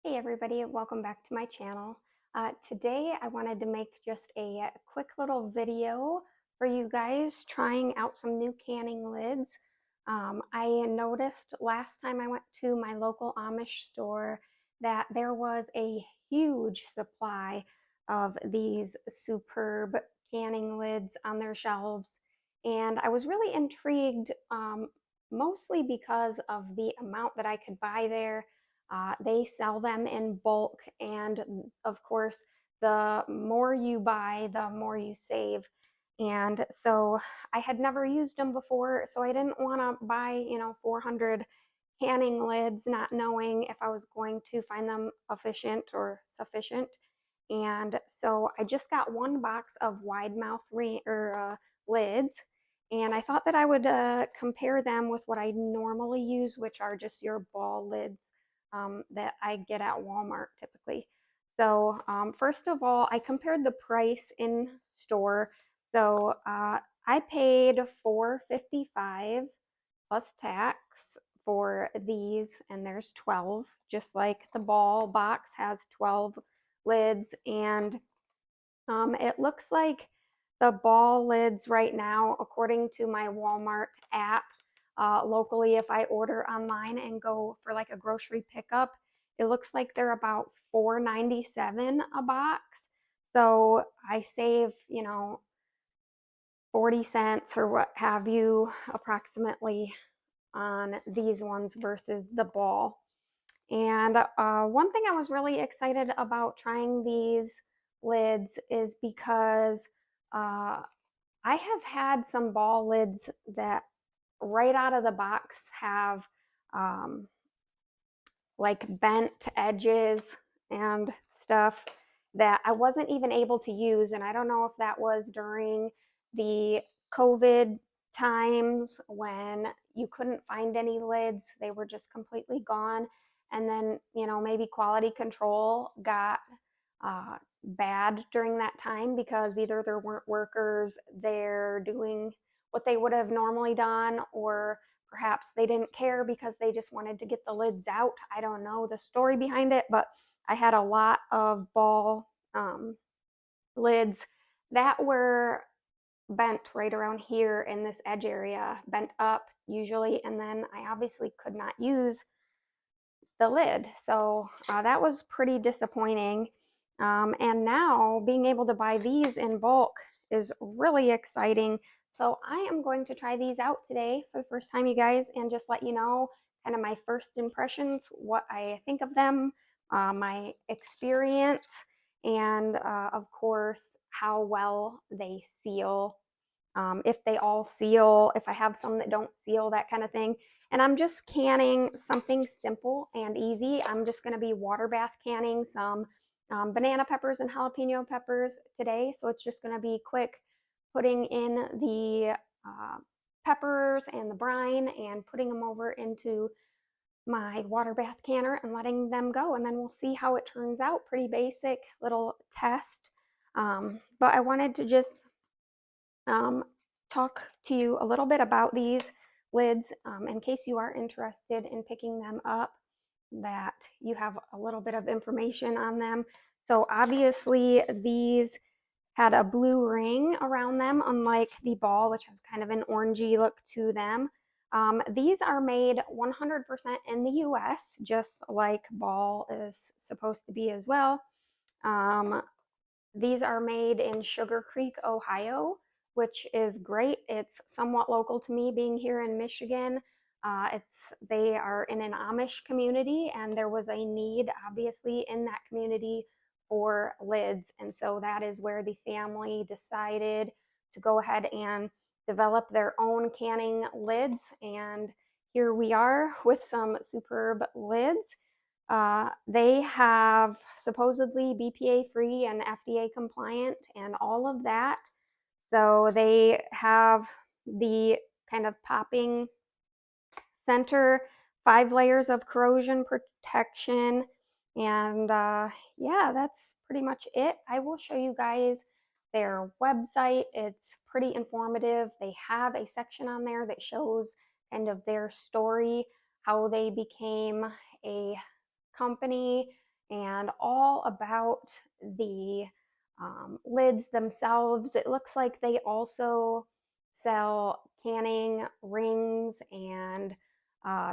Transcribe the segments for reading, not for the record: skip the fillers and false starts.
Hey everybody, welcome back to my channel. Today I wanted to make just a quick little video for you guys trying out some new canning lids. I noticed last time I went to my local Amish store that there was a huge supply of these superb canning lids on their shelves, and I was really intrigued, mostly because of the amount that I could buy there. They sell them in bulk, and of course, the more you buy, the more you save. And so I had never used them before, so I didn't want to buy, 400 canning lids, not knowing if I was going to find them efficient or sufficient. And so I just got one box of wide mouth lids, and I thought that I would compare them with what I normally use, which are just your ball lids that I get at Walmart typically. So first of all, I compared the price in store. So I paid $4.55 plus tax for these, and there's 12, just like the ball box has 12 lids. And it looks like the ball lids right now, according to my Walmart app, locally, if I order online and go for like a grocery pickup, it looks like they're about $4.97 a box. So I save, 40 cents or what have you approximately on these ones versus the ball. And one thing I was really excited about trying these lids is because uh, I have had some ball lids that right out of the box have um, like bent edges and stuff that I wasn't even able to use. And I don't know if that was during the COVID times when you couldn't find any lids, they were just completely gone. And then, maybe quality control got bad during that time because either there weren't workers there doing what they would have normally done, or perhaps they didn't care because they just wanted to get the lids out. I don't know the story behind it, but I had a lot of ball lids that were bent right around here in this edge area, bent up usually, and then I obviously could not use the lid. So that was pretty disappointing. And now being able to buy these in bulk is really exciting. So I am going to try these out today for the first time, you guys, and just let you know kind of my first impressions, what I think of them, my experience, and of course, how well they seal, if they all seal, if I have some that don't seal, that kind of thing. And I'm just canning something simple and easy. I'm just going to be water bath canning some banana peppers and jalapeno peppers today. So it's just going to be quick, putting in the peppers and the brine and putting them over into my water bath canner and letting them go. And then we'll see how it turns out. Pretty basic little test. But I wanted to just um, talk to you a little bit about these lids in case you are interested in picking them up, that you have a little bit of information on them. So obviously these had a blue ring around them, unlike the ball, which has kind of an orangey look to them. These are made 100% in the US, just like ball is supposed to be as well. Um, these are made in Sugar Creek, Ohio, which is great. It's somewhat local to me being here in Michigan. They are in an Amish community, and there was a need, obviously, in that community for lids. And so that is where the family decided to go ahead and develop their own canning lids. And here we are with some superb lids. They have supposedly BPA free and FDA compliant and all of that. So they have the kind of popping center, 5 layers of corrosion protection. And yeah, that's pretty much it. I will show you guys their website. It's pretty informative. They have a section on there that shows kind of their story, how they became a company, and all about the lids themselves. It looks like they also sell canning rings and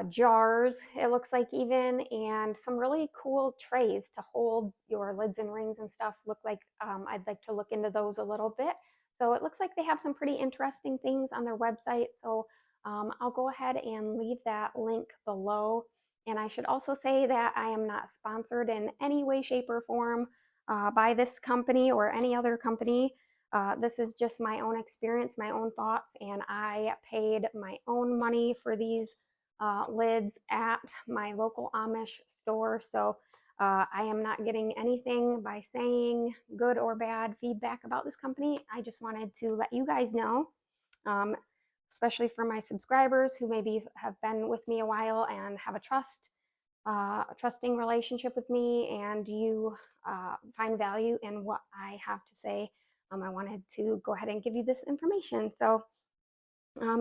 jars, it looks like, even, and some really cool trays to hold your lids and rings and stuff. Look like I'd like to look into those a little bit. So it looks like they have some pretty interesting things on their website. So I'll go ahead and leave that link below. And I should also say that I am not sponsored in any way, shape, or form by this company or any other company. This is just my own experience, my own thoughts, and I paid my own money for these lids at my local Amish store. So I am not getting anything by saying good or bad feedback about this company. I just wanted to let you guys know, especially for my subscribers who maybe have been with me a while and have a trusting relationship with me, and you find value in what I have to say. I wanted to go ahead and give you this information. So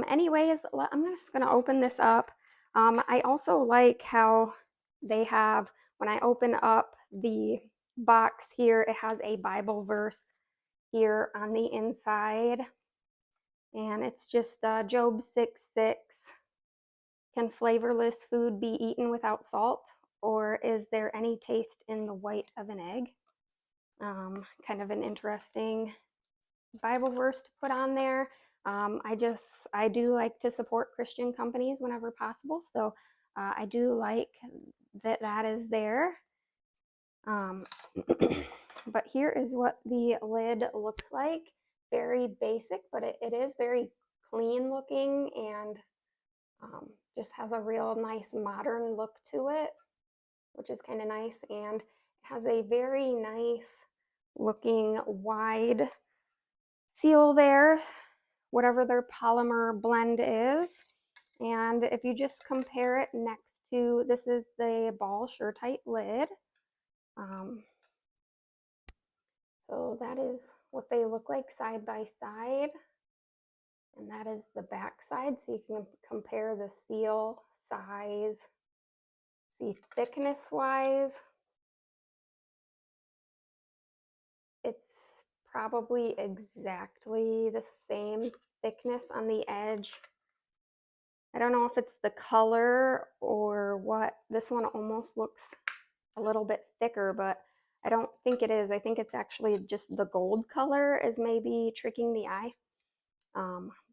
anyways, I'm just going to open this up. I also like how they have, when I open up the box here, it has a Bible verse here on the inside. And it's just Job 6:6. Can flavorless food be eaten without salt? Or is there any taste in the white of an egg? Kind of an interesting Bible verse to put on there. I do like to support Christian companies whenever possible. So I do like that is there. But here is what the lid looks like. Very basic, but it is very clean looking, and just has a real nice modern look to it, which is kind of nice. And it has a very nice looking wide seal there, whatever their polymer blend is. And if you just compare it next to, this is the Ball Sure-Tite lid. So that is what they look like side by side. And that is the back side. So you can compare the seal size, see thickness wise. It's probably exactly the same thickness on the edge. I don't know if it's the color or what. This one almost looks a little bit thicker, but I don't think it is. I think it's actually just the gold color is maybe tricking the eye.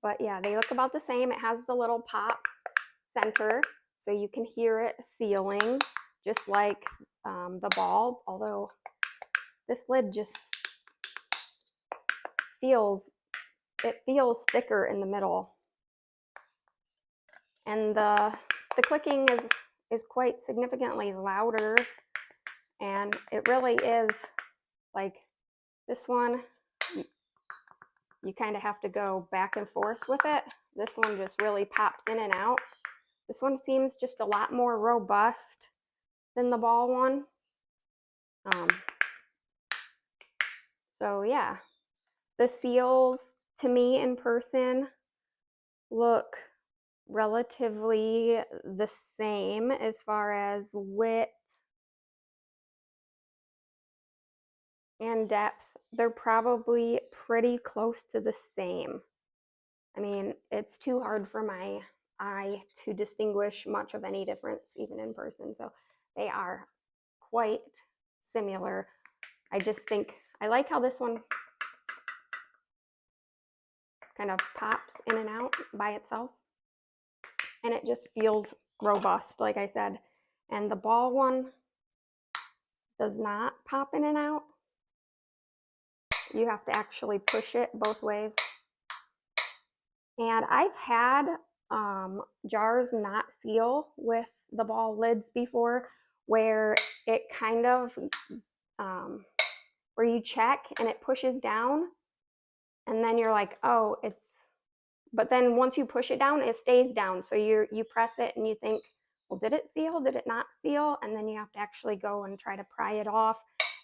But yeah, they look about the same. It has the little pop center, so you can hear it sealing, just like the Ball, although this lid just feels thicker in the middle. And the clicking is quite significantly louder, and it really is like this one, you kind of have to go back and forth with it. This one just really pops in and out. This one seems just a lot more robust than the Ball one. So yeah, the seals to me in person look relatively the same as far as width and depth. They're probably pretty close to the same. I mean, it's too hard for my eye to distinguish much of any difference, even in person. So they are quite similar. I just think I like how this one kind of pops in and out by itself, and it just feels robust, like I said. And the Ball one does not pop in and out. You have to actually push it both ways. And I've had jars not seal with the Ball lids before, where it kind of where you check and it pushes down, and then you're like, oh, but then once you push it down, it stays down. So you press it and you think, well, did it seal? Did it not seal? And then you have to actually go and try to pry it off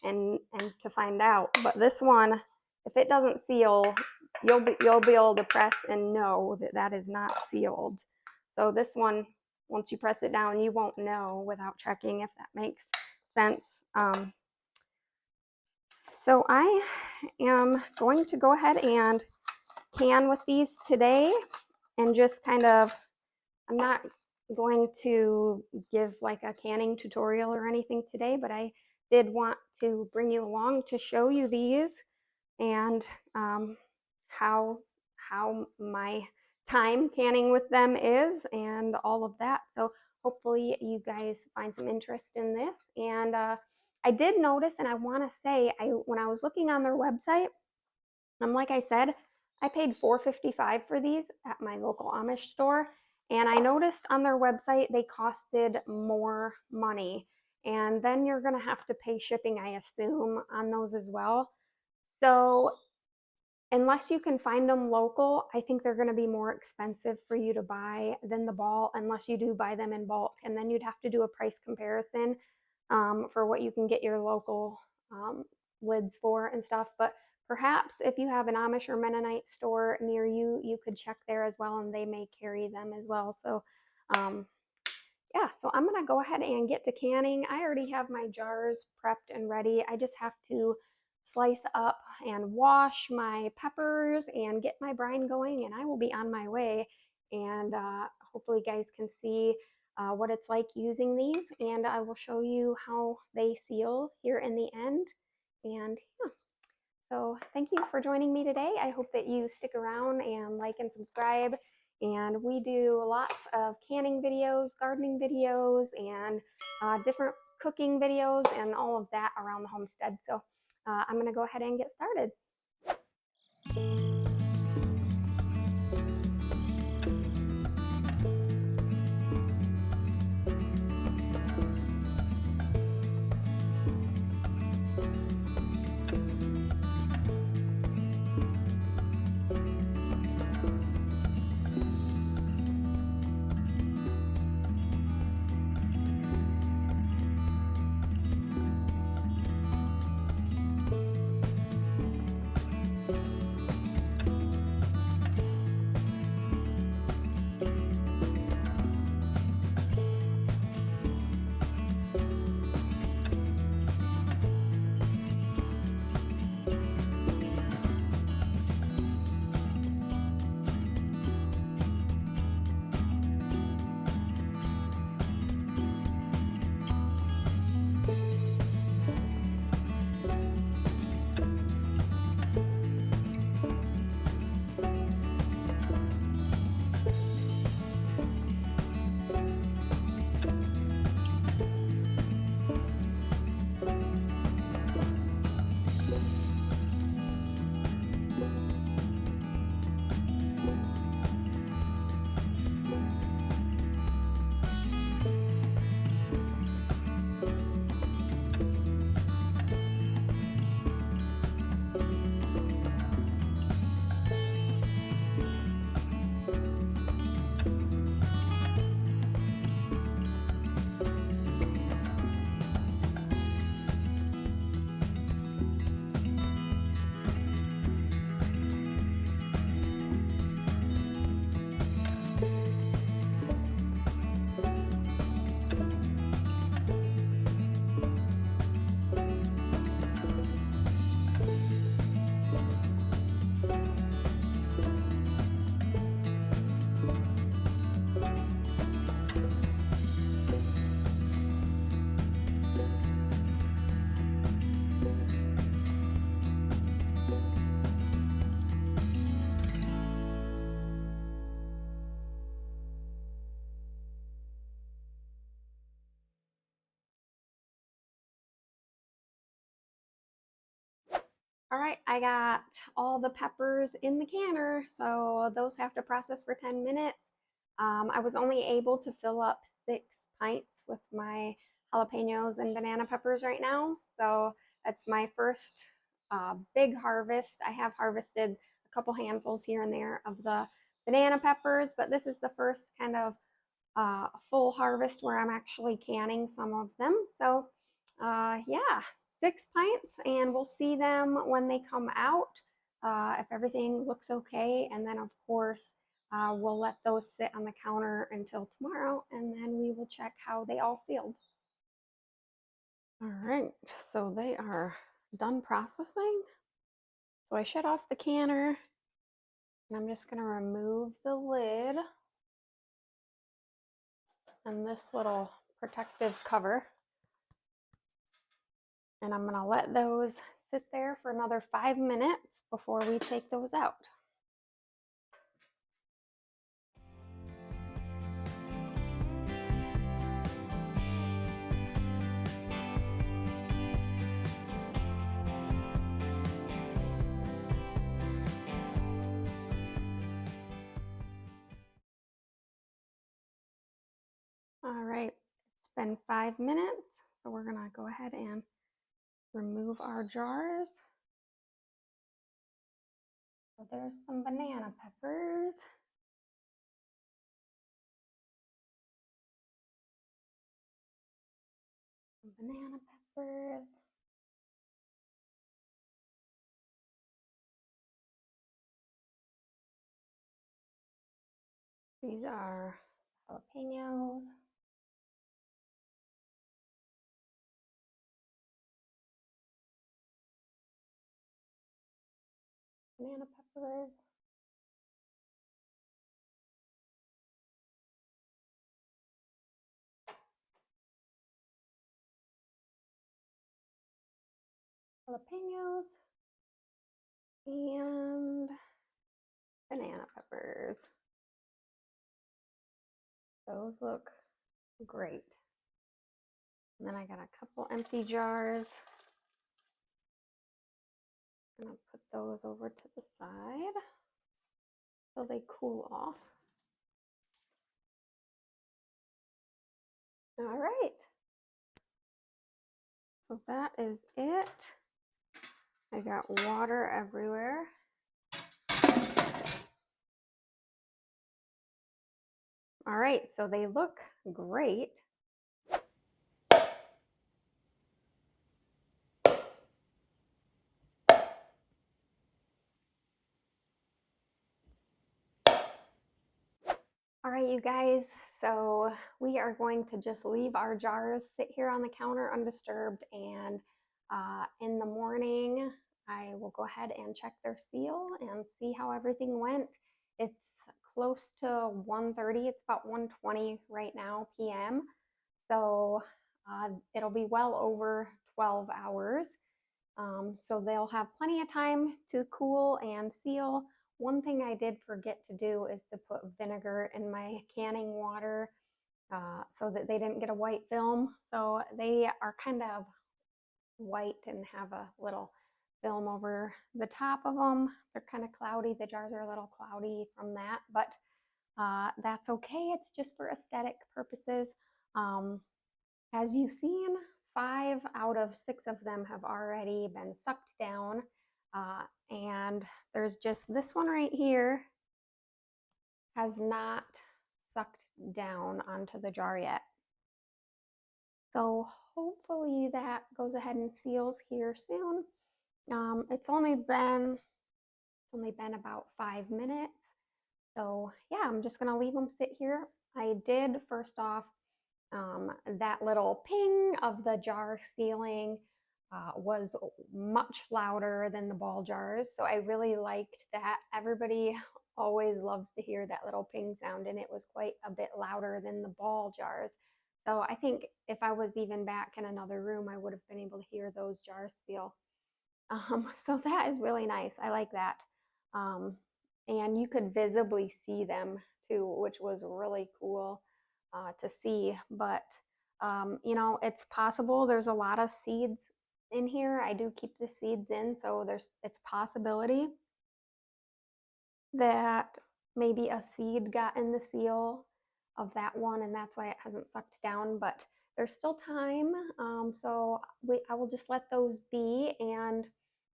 and to find out. But this one, if it doesn't seal, you'll be able to press and know that is not sealed. So this one, once you press it down, you won't know without checking, if that makes sense. Um, so I am going to go ahead and can with these today and just kind of, I'm not going to give like a canning tutorial or anything today, but I did want to bring you along to show you these and how my time canning with them is and all of that. So hopefully you guys find some interest in this. And I did notice, and I want to say, when I was looking on their website, like I said, I paid $4.55 for these at my local Amish store, and I noticed on their website they costed more money. And then you're going to have to pay shipping, I assume, on those as well. So unless you can find them local, I think they're going to be more expensive for you to buy than the ball, unless you do buy them in bulk. And then you'd have to do a price comparison for what you can get your local lids for and stuff. But perhaps if you have an Amish or Mennonite store near you, you could check there as well, and they may carry them as well. So, yeah, so I'm going to go ahead and get to canning. I already have my jars prepped and ready. I just have to slice up and wash my peppers and get my brine going, and I will be on my way. And hopefully you guys can see what it's like using these, and I will show you how they seal here in the end. And yeah, so thank you for joining me today. I hope that you stick around and like and subscribe. And we do lots of canning videos, gardening videos, and different cooking videos and all of that around the homestead. So I'm going to go ahead and get started. All right, I got all the peppers in the canner, so those have to process for 10 minutes. I was only able to fill up 6 pints with my jalapenos and banana peppers right now, so that's my first big harvest. I have harvested a couple handfuls here and there of the banana peppers, but this is the first kind of full harvest where I'm actually canning some of them. So yeah, 6 pints, and we'll see them when they come out if everything looks okay. And then, of course, we'll let those sit on the counter until tomorrow, and then we will check how they all sealed. All right, so they are done processing. So I shut off the canner and I'm just gonna remove the lid and this little protective cover. And I'm gonna let those sit there for another 5 minutes before we take those out. All right, it's been 5 minutes, so we're gonna go ahead and remove our jars. So there's some banana peppers. Some banana peppers. These are jalapenos. Banana peppers. Jalapenos. And banana peppers. Those look great. And then I got a couple empty jars. I'm gonna put those over to the side so they cool off. All right. So that is it. I got water everywhere. All right, so they look great. All right, you guys, so we are going to just leave our jars sit here on the counter undisturbed, and in the morning, I will go ahead and check their seal and see how everything went. It's close to 1:30, it's about 1:20 right now p.m. So it'll be well over 12 hours. So they'll have plenty of time to cool and seal. One thing I did forget to do is to put vinegar in my canning water so that they didn't get a white film. So they are kind of white and have a little film over the top of them. They're kind of cloudy. The jars are a little cloudy from that, but that's okay. It's just for aesthetic purposes. As you've seen, 5 out of 6 of them have already been sucked down. And there's just this one right here has not sucked down onto the jar yet. So hopefully that goes ahead and seals here soon. It's only been about 5 minutes. So yeah, I'm just gonna leave them sit here. I did first off that little ping of the jar sealing was much louder than the ball jars. So I really liked that. Everybody always loves to hear that little ping sound, and it was quite a bit louder than the ball jars. So I think if I was even back in another room, I would have been able to hear those jars seal. So that is really nice. I like that. And you could visibly see them too, which was really cool to see. But you know, it's possible there's a lot of seeds in here. I do keep the seeds in, so it's possibility that maybe a seed got in the seal of that one, and that's why it hasn't sucked down. But there's still time, so I will just let those be, and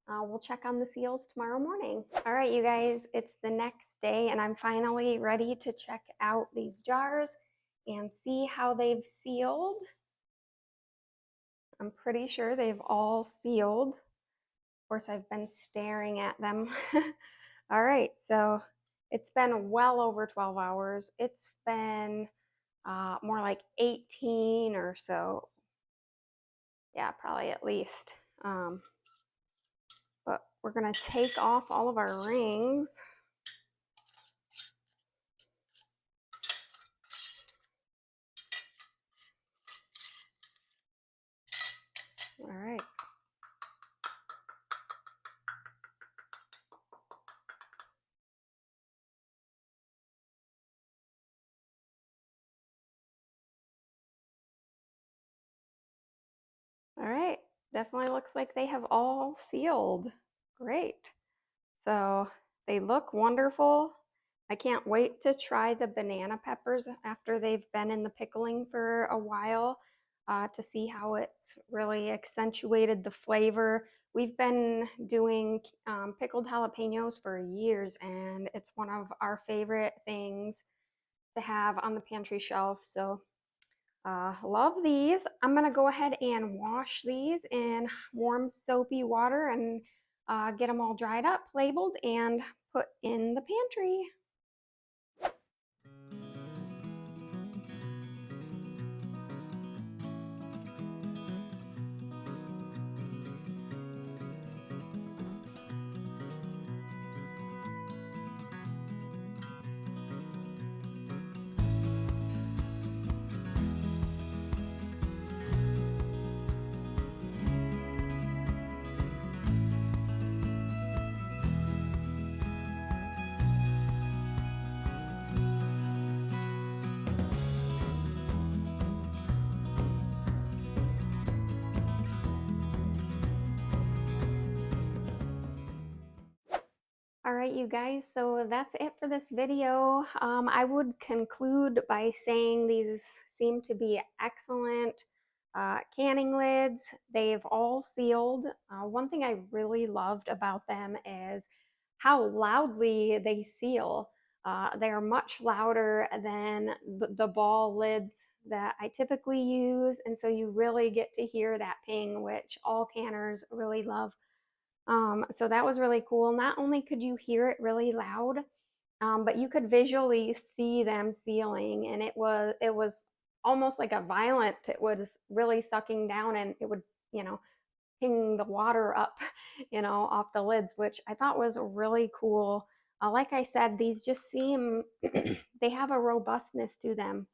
we'll check on the seals tomorrow morning. All right, you guys, it's the next day, and I'm finally ready to check out these jars and see how they've sealed. I'm pretty sure they've all sealed. Of course, I've been staring at them. All right, so it's been well over 12 hours. It's been more like 18 or so. Yeah, probably at least. But we're gonna take off all of our rings. All right. All right, definitely looks like they have all sealed. Great. So they look wonderful. I can't wait to try the banana peppers after they've been in the pickling for a while to see how it's really accentuated the flavor. We've been doing pickled jalapenos for years, and it's one of our favorite things to have on the pantry shelf. So love these. I'm gonna go ahead and wash these in warm soapy water and get them all dried up, labeled, and put in the pantry. All right, you guys, so that's it for this video. I would conclude by saying these seem to be excellent canning lids. They've all sealed. One thing I really loved about them is how loudly they seal. They are much louder than the ball lids that I typically use, and so you really get to hear that ping, which all canners really love. So that was really cool. Not only could you hear it really loud, but you could visually see them sealing, and it was almost like a violent. It was really sucking down, and it would you know ping the water up, off the lids, which I thought was really cool. Like I said, these just seem they have a robustness to them.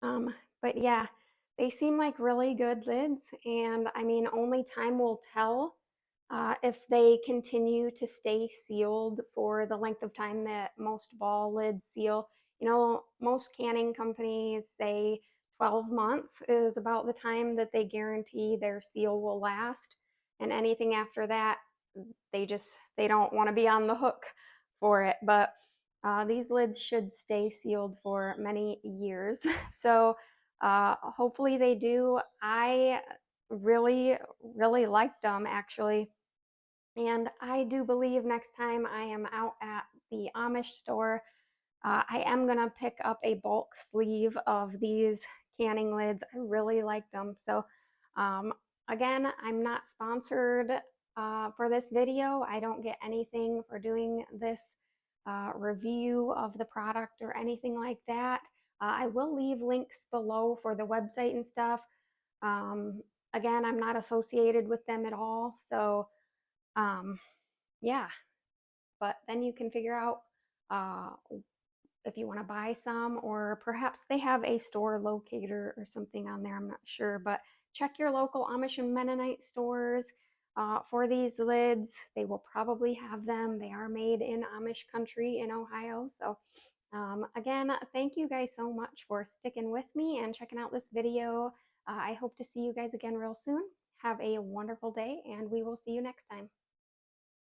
But yeah, they seem like really good lids, and I mean, only time will tell if they continue to stay sealed for the length of time that most ball lids seal. Most canning companies say 12 months is about the time that they guarantee their seal will last, and anything after that, they don't want to be on the hook for it. But these lids should stay sealed for many years. So hopefully they do. I really, really liked them actually. And I do believe next time I am out at the Amish store, I am going to pick up a bulk sleeve of these canning lids. I really liked them. So, um, again, I'm not sponsored for this video. I don't get anything for doing this review of the product or anything like that. I will leave links below for the website and stuff. Um, Again, I'm not associated with them at all. So, um, yeah, but then you can figure out uh, if you want to buy some, or perhaps they have a store locator or something on there. I'm not sure, but check your local Amish and Mennonite stores for these lids. They will probably have them. They are made in Amish country in Ohio. So again, thank you guys so much for sticking with me and checking out this video. I hope to see you guys again real soon. Have a wonderful day, and we will see you next time.